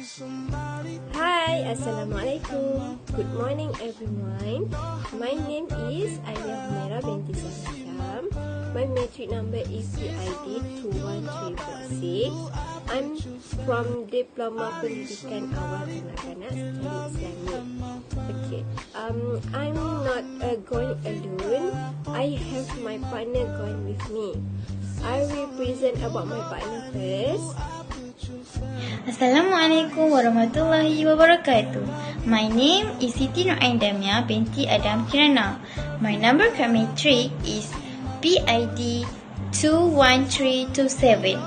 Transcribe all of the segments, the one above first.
Hi, Assalamualaikum. Good morning everyone. My name is Alia Humaira binti Sarasham. My matric number is PID 21346. I'm from Diploma Pendidikan Awal Kanak-Kanak Secara Islamic. Okay, I'm not going alone. I have my partner going with me. I will present about my partner first. Assalamualaikum warahmatullahi wabarakatuh. My name is Siti Nu'ain Damia binti Adam Kirana. My number for matric is PID 21327.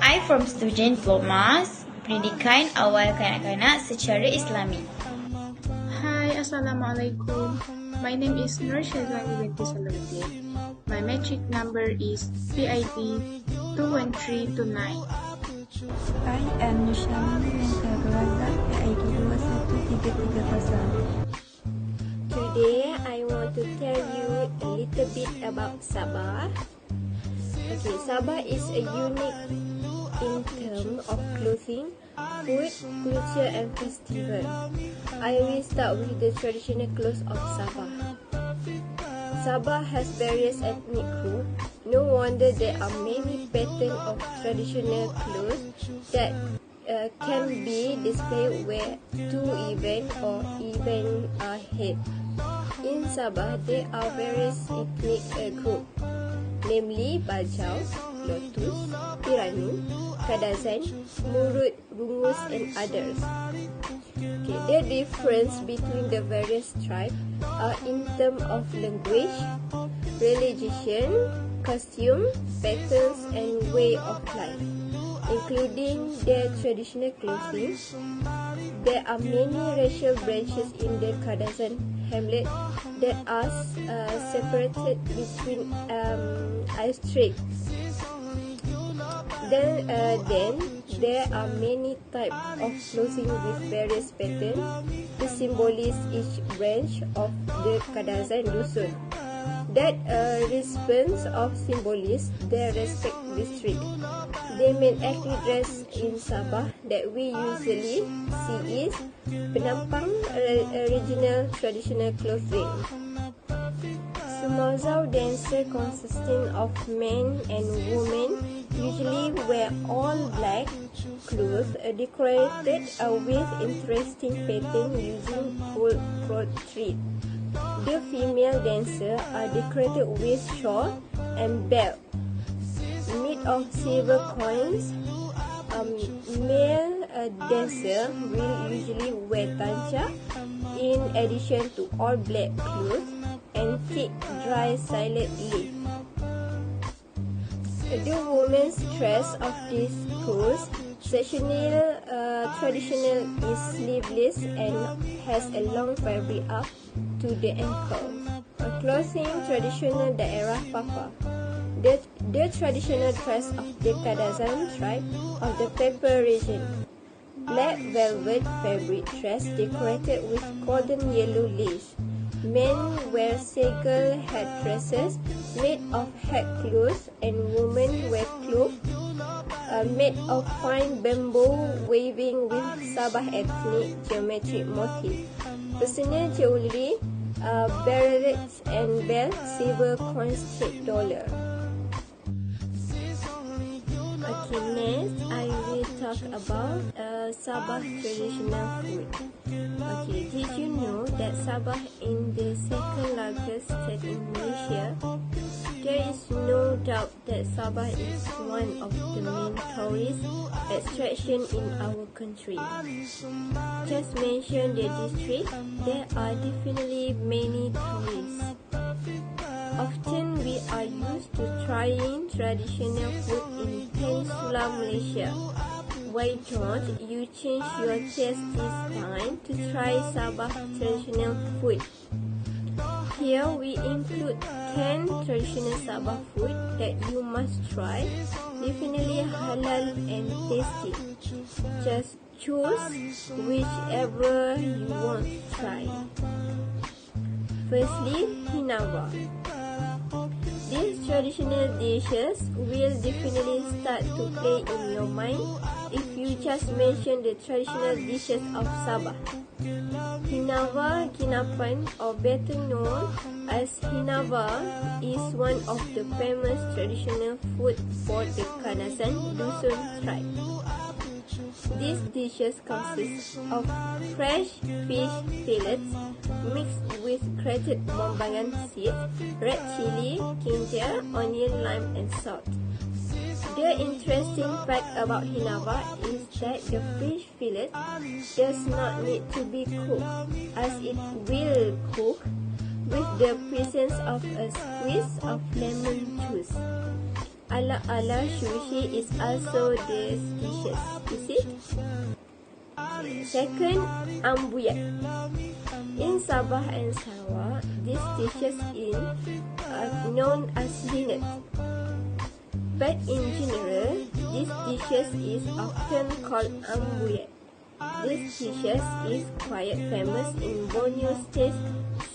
I from student Diplomas Pendidikan Awal Kanak-Kanak Secara Islami. Hi, Assalamualaikum. My name is Nur Shazwani binti Salahuddin. My matric number is PID 21329. I am Nushani binti Razak, PID 21330. Today, I want to tell you a little bit about Sabah. Okay, Sabah is a unique in terms of clothing, food, culture and festival. I will start with the traditional clothes of Sabah. Sabah has various ethnic groups. No wonder there are many patterns of traditional clothes that can be displayed where two events or even ahead. In Sabah, there are various ethnic groups, namely Bajau, Lotus, Pirani, Kadazan, Murut, Bungus and others. Okay, the difference between the various tribes are in terms of language, religion, costume, patterns and way of life, including their traditional clothing. There are many racial branches in the Kadazan hamlet that are separated between districts. Then there are many types of clothing with various patterns to symbolize each branch of the Kadazan Dusun that responds of symbolize their respective district. The main ethnic dress in Sabah that we usually see is penampang original traditional clothing. Sumazau dancer consisting of men and women usually wear all black clothes decorated with interesting pattern using gold thread. The female dancers are decorated with shawl and belt made of silver coins. Male dancer will usually wear tancha in addition to all black clothes and take dry salad leaf. The women's dress of this clothes traditional is sleeveless and has a long fabric up to the ankle. Clothing traditional daerah Papa. The traditional dress of the Kadazan tribe of the Pepper region. Black velvet fabric dress decorated with golden yellow lace. Men wear segal headdresses made of head cloth and women wear clothes made of fine bamboo weaving with Sabah ethnic geometric motif. Personal jewelry, berets and belts, silver coins, $8. Okay, next I will talk about Sabah traditional food. Okay, did you know that Sabah is the second largest state in Malaysia? There is no doubt that Sabah is one of the main tourist attractions in our country. Just mention the district, there are definitely many tourists. Often we are used to trying traditional food in Peninsular Malaysia. Why don't you change your taste this time to try Sabah traditional food? Here we include 10 traditional Sabah food that you must try. Definitely halal and tasty. Just choose whichever you want to try. Firstly, Hinawa. These traditional dishes will definitely start to play in your mind if you just mention the traditional dishes of Sabah. Hinava Kinapan, or better known as Hinava, is one of the famous traditional food for the Kadazan Dusun tribe. These dishes consist of fresh fish fillets mixed with grated bombangan seeds, red chili, ginger, onion, lime and salt. The interesting fact about Hinava is that the fish fillet does not need to be cooked, as it will cook with the presence of a squeeze of lemon juice. Ala sushi is also these dishes, is it? Second, ambuyat. In Sabah and Sarawak, these dishes are known as linnet. But in general, these dishes is often called ambuyat. These dishes is quite famous in Borneo states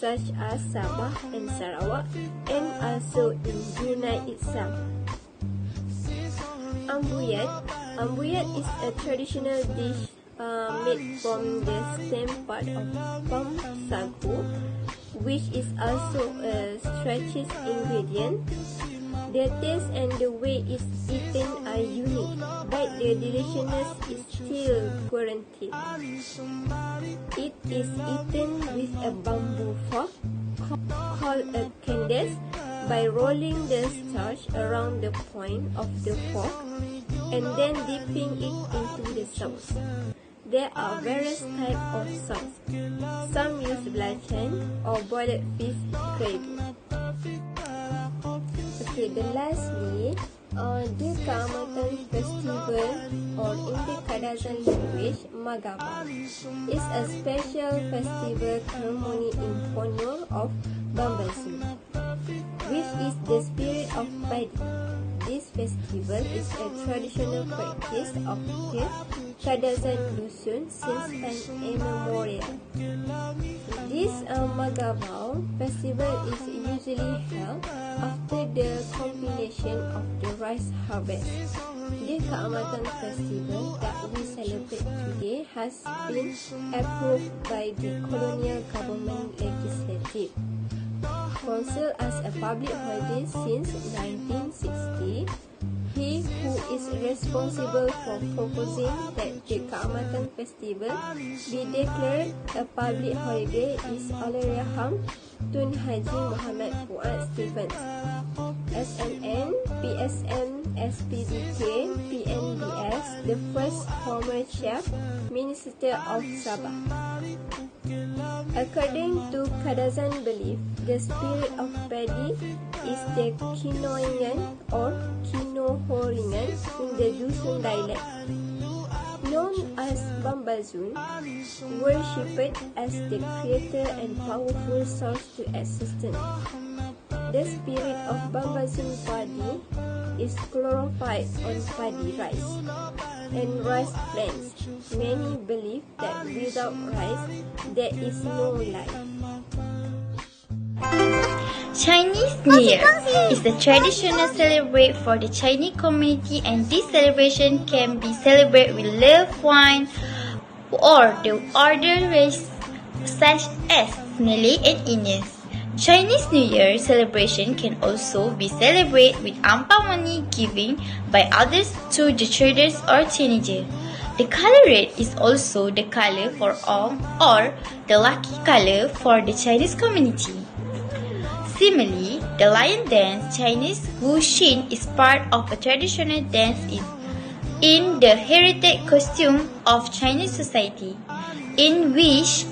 such as Sabah and Sarawak, and also in Brunei itself. Ambuyat is a traditional dish made from the stem part of palm sagu, which is also a starchy ingredient. The taste and the way it's eaten are unique, but the deliciousness is still guaranteed. It is eaten with a bamboo fork called a candace by rolling the starch around the point of the fork and then dipping it into the sauce. There are various types of sauce. Some use belacan or boiled fish gravy. Okay, lastly, the Keamatan Festival, or in the Kadazan language, Magaba, is a special festival ceremony in honor of Bambasu, which is the spirit of paddy. This festival is a traditional practice of the Kadazan Dusun since time immemorial. This Magabao festival is usually held after the completion of the rice harvest. The Keamatan festival that we celebrate today has been approved by the colonial government legislative council as a public holiday since 1960. He who is responsible for proposing that the Keamatan festival be declared a public holiday is Allahyarham Tun Haji Muhammad Fuad Stephens, SNN, PSM, SPDK, PNBS, the first former Chief Minister of Sabah. According to Kadazan belief, the spirit of paddy is the Kinoingan or Kinohoringan in the Dusun dialect, known as Bambazun, worshipped as the creator and powerful source to existence. The spirit of Bambazun paddy is glorified on paddy rice and rice plants. Many believe that without rice, there is no life. Chinese New Year is a traditional celebration for the Chinese community, and this celebration can be celebrated with loved ones or the other race such as Malay and Indians. Chinese New Year celebration can also be celebrated with ampao money giving by others to the children or teenagers. The color red is also the color for all or the lucky color for the Chinese community. Similarly, the lion dance Chinese Wuxing is part of a traditional dance in the heritage costume of Chinese society, in which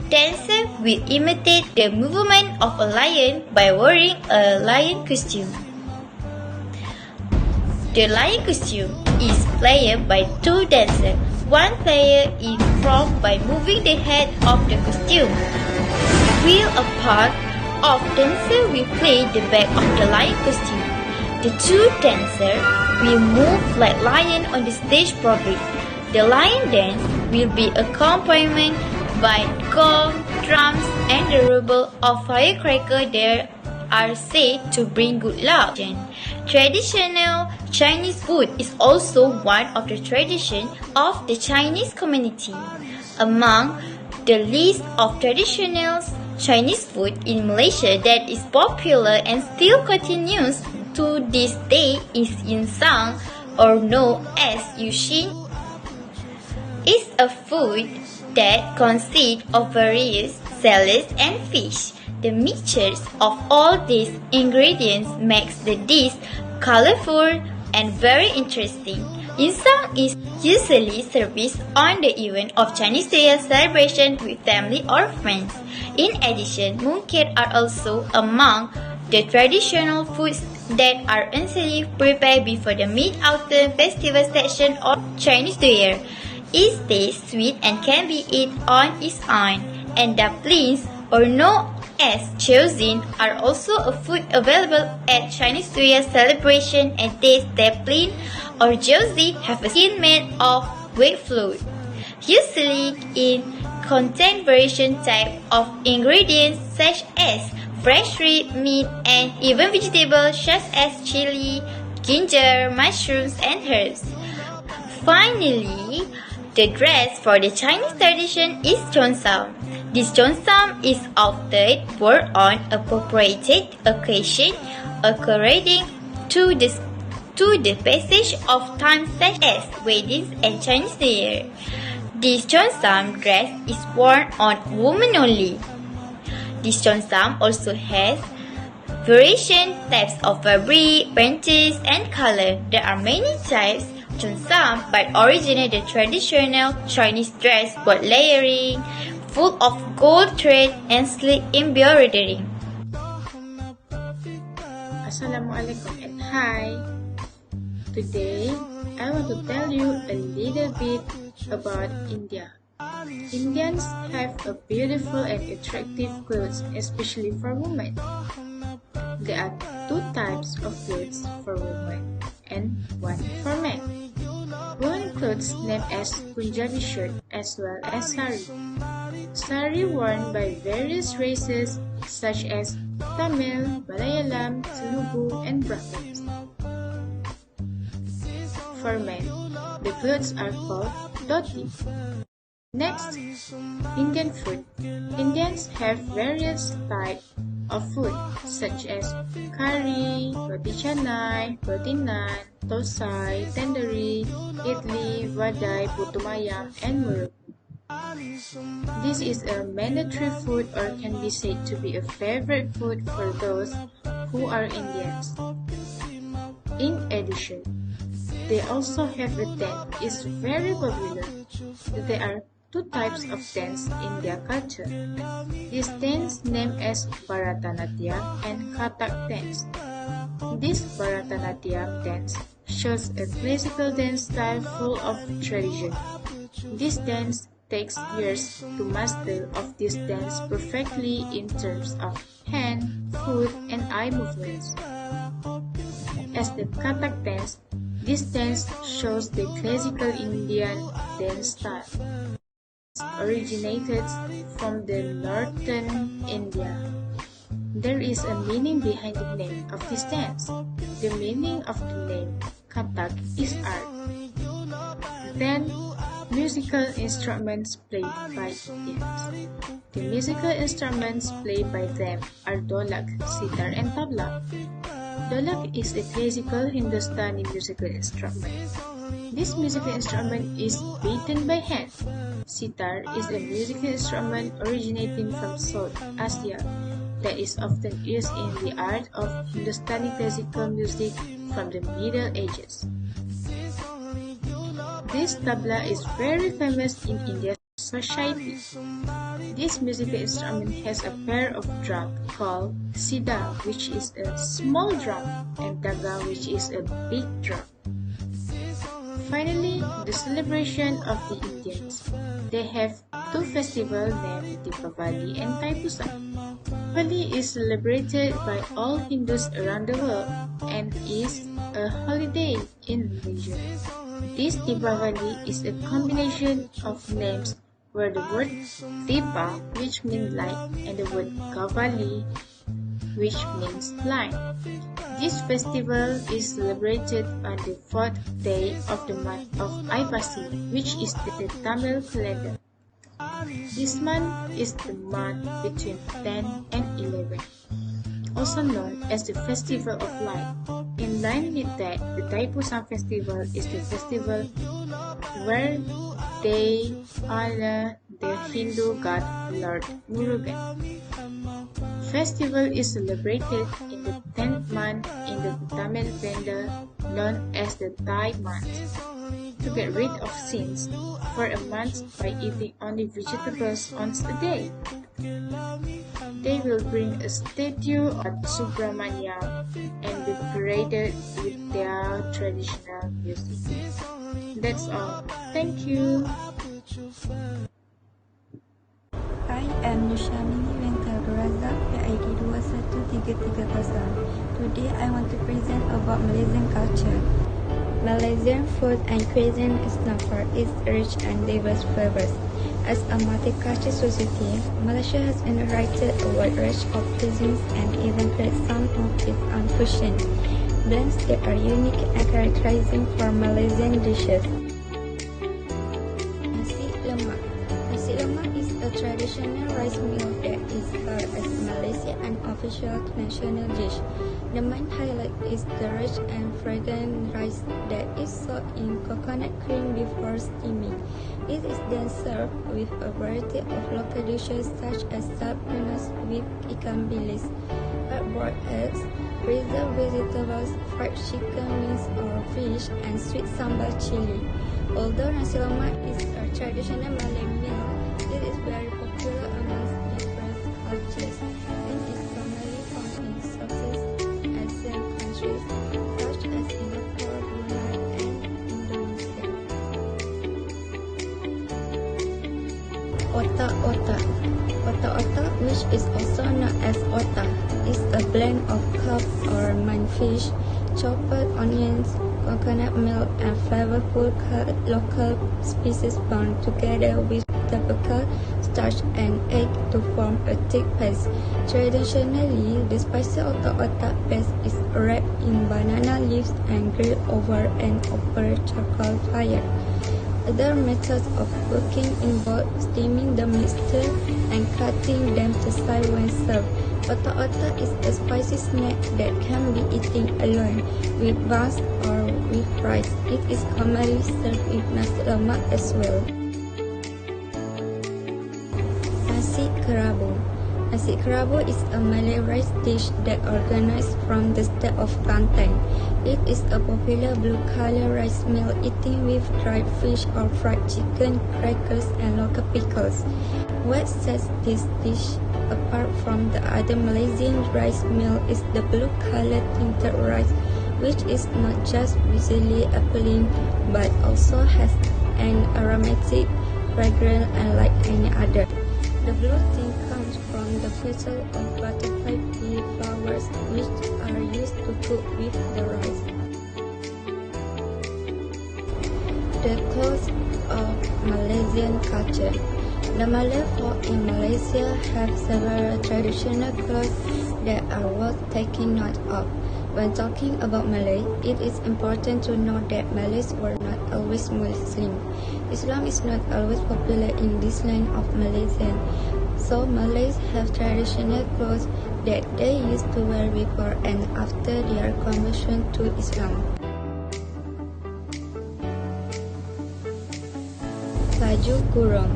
dancers will imitate the movement of a lion by wearing a lion costume. The lion costume is played by two dancers. One player in front by moving the head of the costume, while a part of dancer will play the back of the lion costume. The two dancers will move like lion on the stage proper. The lion dance will be accompanied by gong, drums, and the rumble of firecracker are said to bring good luck. Traditional Chinese food is also one of the traditions of the Chinese community. Among the list of traditional Chinese food in Malaysia that is popular and still continues to this day is yin sang, or known as yuxin. It's a food that consists of various salads and fish. The mixture of all these ingredients makes the dish colorful and very interesting. Yin sang is usually served on the event of Chinese New Year celebration with family or friends. In addition, mooncake are also among the traditional foods that are usually prepared before the Mid-Autumn Festival section of Chinese New Year. It tastes sweet and can be eaten on its own, and dumplings, or known as chaozin, are also a food available at Chinese New Year celebration, and these dumpling or chaozin have a skin made of wheat flour. Usually it contains variation type of ingredients such as fresh red meat and even vegetables such as chili, ginger, mushrooms, and herbs. Finally, the dress for the Chinese tradition is cheongsam. This cheongsam is often worn on appropriate occasion according to the passage of time such as weddings and Chinese New Year. This cheongsam dress is worn on women only. This cheongsam also has variation types of fabric, patterns, and color. There are many types cheongsam, but originally the traditional Chinese dress was layering, full of gold thread and sleek embroidery. Assalamualaikum and hi! Today, I want to tell you a little bit about India. Indians have a beautiful and attractive clothes, especially for women. There are two types of clothes for women and one for men. Women clothes named as Punjabi shirt as well as sari. Sari worn by various races such as Tamil, Malayalam, Telugu, and Brahmins. For men, the clothes are called dhoti. Next, Indian food. Indians have various types of food such as curry, roti canai, roti naan, tosai, tandoori, idli, vadai, putu mayam, and muruk. This is a mandatory food or can be said to be a favorite food for those who are Indians. In addition, they also have a dance. It's very popular. There are two types of dance in their culture. This dance named as Bharatanatyam and Kathak dance. This Bharatanatyam dance shows a classical dance style full of tradition. This dance takes years to master of this dance perfectly in terms of hand, foot, and eye movements. As the Kathak dance, this dance shows the classical Indian dance style. Originated from the northern India. There is a meaning behind the name of this dance. The meaning of the name Kathak is art. Then, musical instruments played by Indians. The musical instruments played by them are dholak, sitar, and tabla. Dholak is a classical Hindustani musical instrument. This musical instrument is beaten by hand. Sitar is a musical instrument originating from South Asia that is often used in the art of Hindustani classical music from the Middle Ages. This tabla is very famous in India's society. This musical instrument has a pair of drums called sida, which is a small drum, and daga, which is a big drum. Finally, the celebration of the Indians. They have two festivals named Deepavali and Thai-Pusan. Holi is celebrated by all Hindus around the world and is a holiday in Malaysia. This Deepavali is a combination of names where the word Deepa, which means light, and the word Kavali, which means line. This festival is celebrated on the 4th day of the month of Aipasi, which is the Tamil calendar. This month is the month between 10 and 11, also known as the Festival of Light. In line with that, the Thaipusam festival is the festival where they honor the Hindu god Lord Murugan. Festival is celebrated in the 10th month in the Tamil calendar known as the Thai month. To get rid of sins for a month by eating only vegetables on the day. They will bring a statue of Subramanya and be paraded with their traditional music. That's all. Thank you. I am Nushamini Venkatraza, PID 21330. Today I want to present about Malaysian culture. Malaysian food and cuisine is known for its rich and diverse flavors. As a multicultural society, Malaysia has inherited a wide range of cuisines and even created some of its own fusion blends that are unique and characterizing for Malaysian dishes. Nasi lemak. Nasi lemak is a traditional rice meal that is held as Malaysia's unofficial national dish. The main highlight is the rich and fragrant rice that is soaked in coconut cream before steaming. It is then served with a variety of local dishes such as salt peanuts with ikan bilis, hard-boiled eggs, preserved vegetables, fried chicken wings or fish, and sweet sambal chili. Although nasi lemak is a traditional Malay meal, it is very popular amongst different cultures and is commonly found in Southeast Asian countries such as Singapore, Brunei, and Indonesia. Otak-otak. Otak-otak, which is also known as otak, is a blend of carp or manfish, chopped onions, coconut milk, and flavorful local spices bound together with typical starch and egg to form a thick paste. Traditionally, the spicy otak-otak paste is wrapped in banana leaves and grilled over an open charcoal fire. Other methods of cooking involve steaming the mixture and cutting them to size when served. Otak-otak is a spicy snack that can be eaten alone, with buns, or with rice. It is commonly served with nasi lemak as well. Nasi kerabu. Nasi kerabu is a Malay rice dish that originates from the state of Kelantan. It is a popular blue-color rice meal eaten with dried fish or fried chicken, crackers, and local pickles. What sets this dish apart from the other Malaysian rice meal is the blue-colored tinted rice, which is not just visually appealing but also has an aromatic fragrance unlike any other. The blue tint comes from the petal of butterfly pea flowers, which are used to cook with the rice. The clothes of Malaysian culture. The Malay folk in Malaysia have several traditional clothes that are worth taking note of. When talking about Malay, it is important to note that Malays were not always Muslim. Islam is not always popular in this land of Malaysia, so Malays have traditional clothes that they used to wear before and after their conversion to Islam. Baju kurung.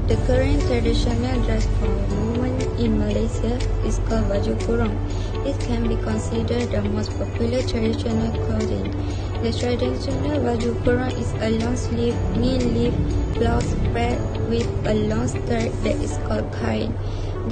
The current traditional dress for women in Malaysia is called baju kurung. It can be considered the most popular traditional clothing. The traditional baju kurung is a long-sleeve, knee-sleeve blouse spread with a long skirt that is called kain.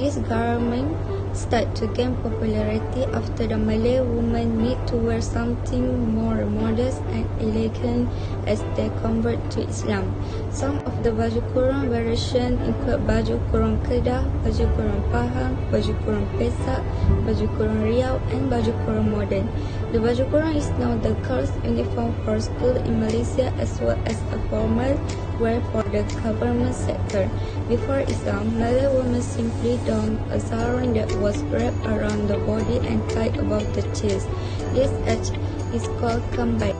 This garment started to gain popularity after the Malay women need to wear something more modest and elegant as they convert to Islam. Some of the baju kurung variations include baju kurung Kedah, baju kurung Pahang, baju kurung Pesak, baju kurung Riau, and baju kurung modern. The baju kurung is now the girls' uniform for school in Malaysia as well as a formal wear for the government sector. Before Islam, Malay women simply donned a sarong that was was wrapped around the body and tied above the chest. This edge is called kambait.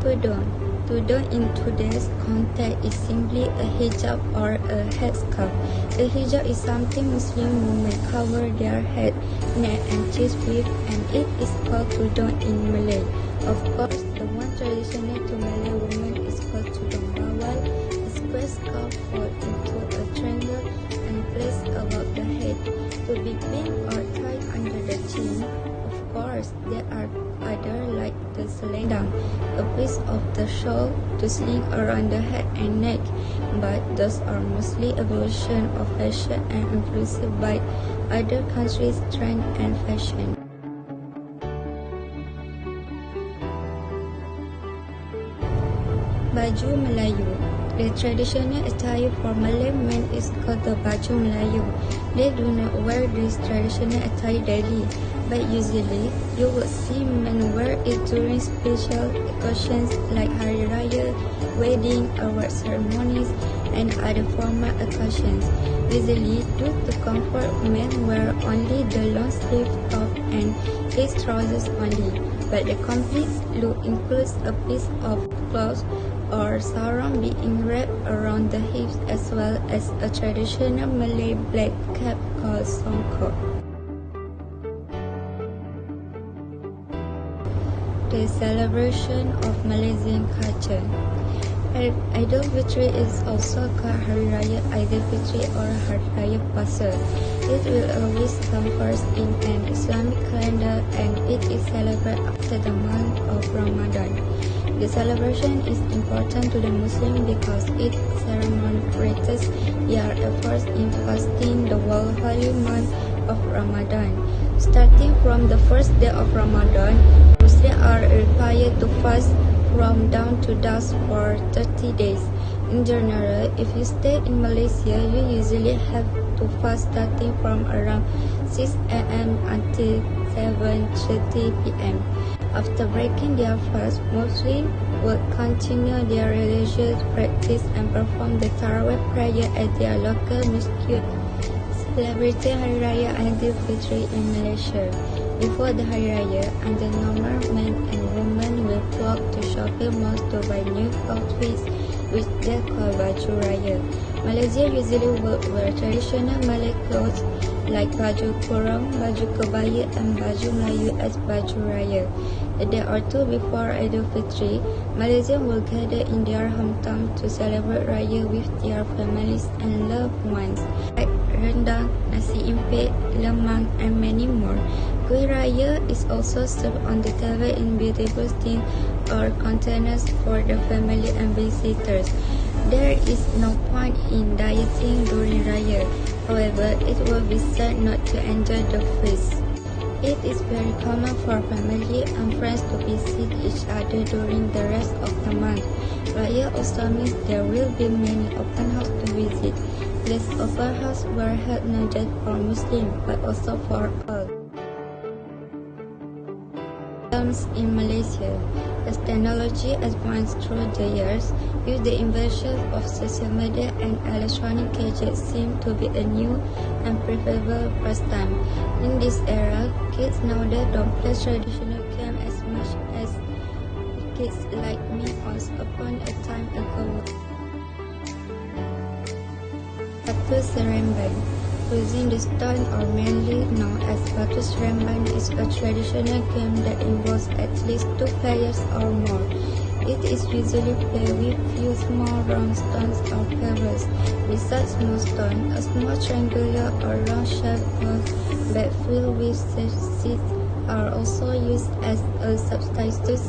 Tudung. Tudung in today's context is simply a hijab or a headscarf. A hijab is something Muslim women cover their head, neck and chest with, and it is called tudung in Malay. Of course, the one traditional to Malay women is called tudung bawal, a square scarf folded into a triangle and placed above the head, to be pinned or tied under the chin. Of course, there are other like the selendang, a piece of the shawl to sling around the head and neck, but those are mostly evolution of fashion and influenced by other countries' trend and fashion. Baju Melayu. The traditional attire for Malay men is called the baju Melayu. They do not wear this traditional attire daily, but usually you will see men wear it during special occasions like Hari Raya, wedding, award ceremonies, and other formal occasions. Usually, due to comfort, men wear only the long sleeve top and his trousers only, but the complete look includes a piece of cloth or sarong being wrapped around the hips, as well as a traditional Malay black cap called songkok. The celebration of Malaysian culture. Aidilfitri is also called Hari Raya Aidilfitri or Hari Raya Puasa. It will always come first in an Islamic calendar, and it is celebrated after the month of Ramadan. The celebration is important to the Muslim because it commemorates their efforts in fasting the whole holy month of Ramadan. Starting from the first day of Ramadan, Muslims are required to fast from dawn to dusk for 30 days. In general, if you stay in Malaysia, you usually have to fast starting from around 6 a.m. until 7:30 p.m. After breaking their fast, Muslims will continue their religious practice and perform the Tarawih prayer at their local masjid, celebrating Hari Raya Aidilfitri in Malaysia. Before the Hari Raya, under normal, men and women will flock to shopping malls to buy new outfits, which they call baju raya. Malaysia usually will wear traditional Malay clothes like baju kurung, baju kebaya, and baju Melayu as baju raya. A day or two before Aidilfitri, Malaysians will gather in their hometown to celebrate Raya with their families and loved ones, like rendang, nasi impit, lemang, and many more. Kuih Raya is also served on the table in beautiful tin or containers for the family and visitors. There is no point in dieting during Raya. However, it will be sad not to enjoy the feast. It is very common for family and friends to visit each other during the rest of the month. Raya also means there will be many open houses to visit. These open houses were held not just for Muslims but also for all. In Malaysia, as technology advanced through the years, with the invention of social media and electronic gadgets seem to be a new and preferable pastime. In this era, kids nowadays don't play traditional games as much as kids like me once upon a time ago. Batu Seremban. Using the stone, or mainly known as Batu Seremban, is a traditional game that involves at least 2 players or more. It is usually played with few small round stones or pebbles. Besides small stone, a small triangular or round-shaped bag filled with seeds are also used as a substitute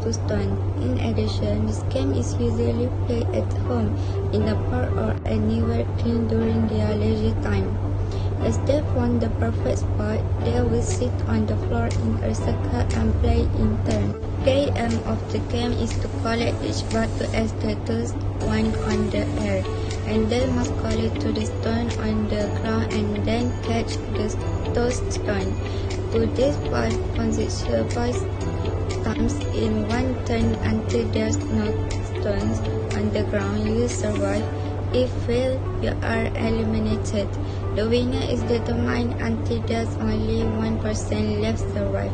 to stone. In addition, this game is usually played at home, in the park, or anywhere clean during their leisure time. As they found the perfect spot, they will sit on the floor in a circle and play in turn. play aim of the game is to collect each batu as the toss one on the air, and then must collect to the stone on the ground and then catch the tossed stone. Do this 5 consecutive times in one turn until there's no stones on the ground. You survive. If fail, you are eliminated. The winner is determined until there's only one person left survive.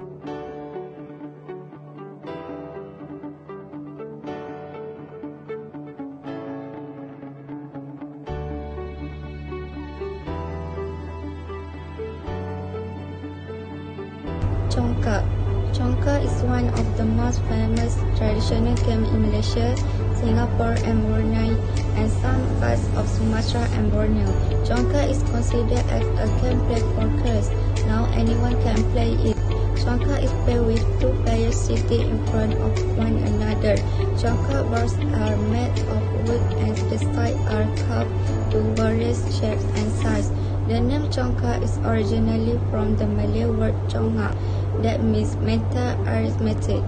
Congkak. Congkak is one of the most famous traditional games in Malaysia, Singapore and Brunei, and some parts of Sumatra and Borneo. Congkak is considered as a game played for girls. Now anyone can play it. Congkak is played with 2 players sitting in front of one another. Congkak boards are made of wood and the sides are carved to various shapes and sizes. The name Congkak is originally from the Malay word Congak, that means mental arithmetic.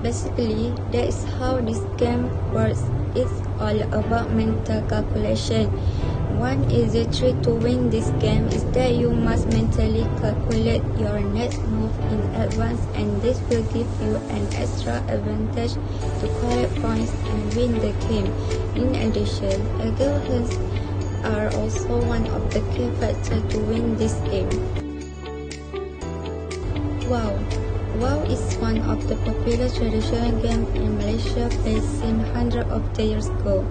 Basically, that is how this game works. It's all about mental calculation. One easy trick to win this game is that you must mentally calculate your next move in advance, and this will give you an extra advantage to collect points and win the game. In addition, eagle hands are also one of the key factors to win this game. Wow. WoW is one of the popular traditional games in Malaysia played since hundreds of years ago.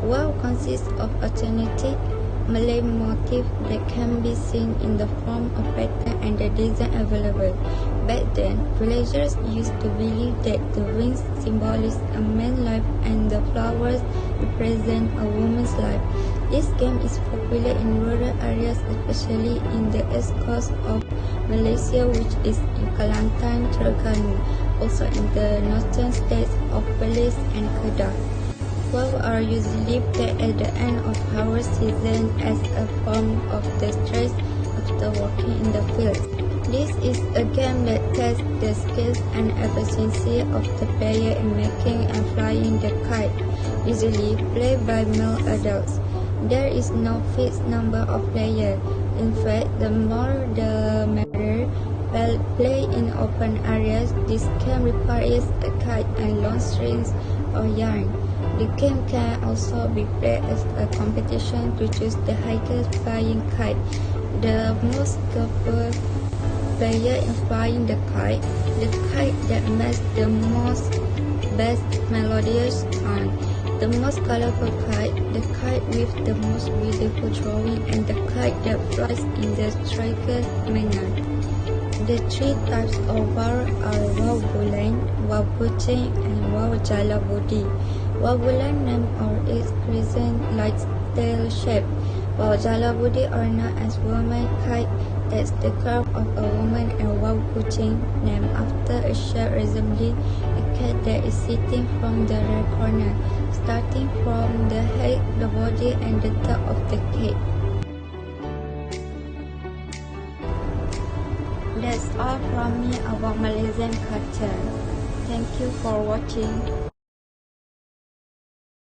WoW consists of authentic Malay motifs that can be seen in the form of pattern and the design available. Back then, villagers used to believe that the rings symbolize a man's life and the flowers represent a woman's life. This game is popular in rural areas, especially in the east coast of Malaysia, which is in Kelantan, Terengganu, also in the northern states of Perlis and Kedah. WoW are usually played at the end of harvest season as a form of the stress after working in the field. This is a game that tests the skills and efficiency of the player in making and flying the kite, usually played by male adults. There is no fixed number of players. In fact, the more the merrier. While playing in open areas, this game requires a kite and long strings or yarn. The game can also be played as a competition to choose the highest flying kite. The most skillful player in flying the kite that makes the most best melodious sound. The most colorful kite, the kite with the most beautiful drawing, and the kite that flies in the strikers manner. The 3 types of WoW are WoW Bulan, WoW Kuching, and WoW Jalabudi. WoW Bulan named for its crescent-like tail shape, while Jalabudi are known as woman kite, that's the curve of a woman, and WoW Kuching named after a shape resembling a cat that is sitting from the rear corner, starting from the head, the body, and the top of the cake. That's all from me about Malaysian culture. Thank you for watching.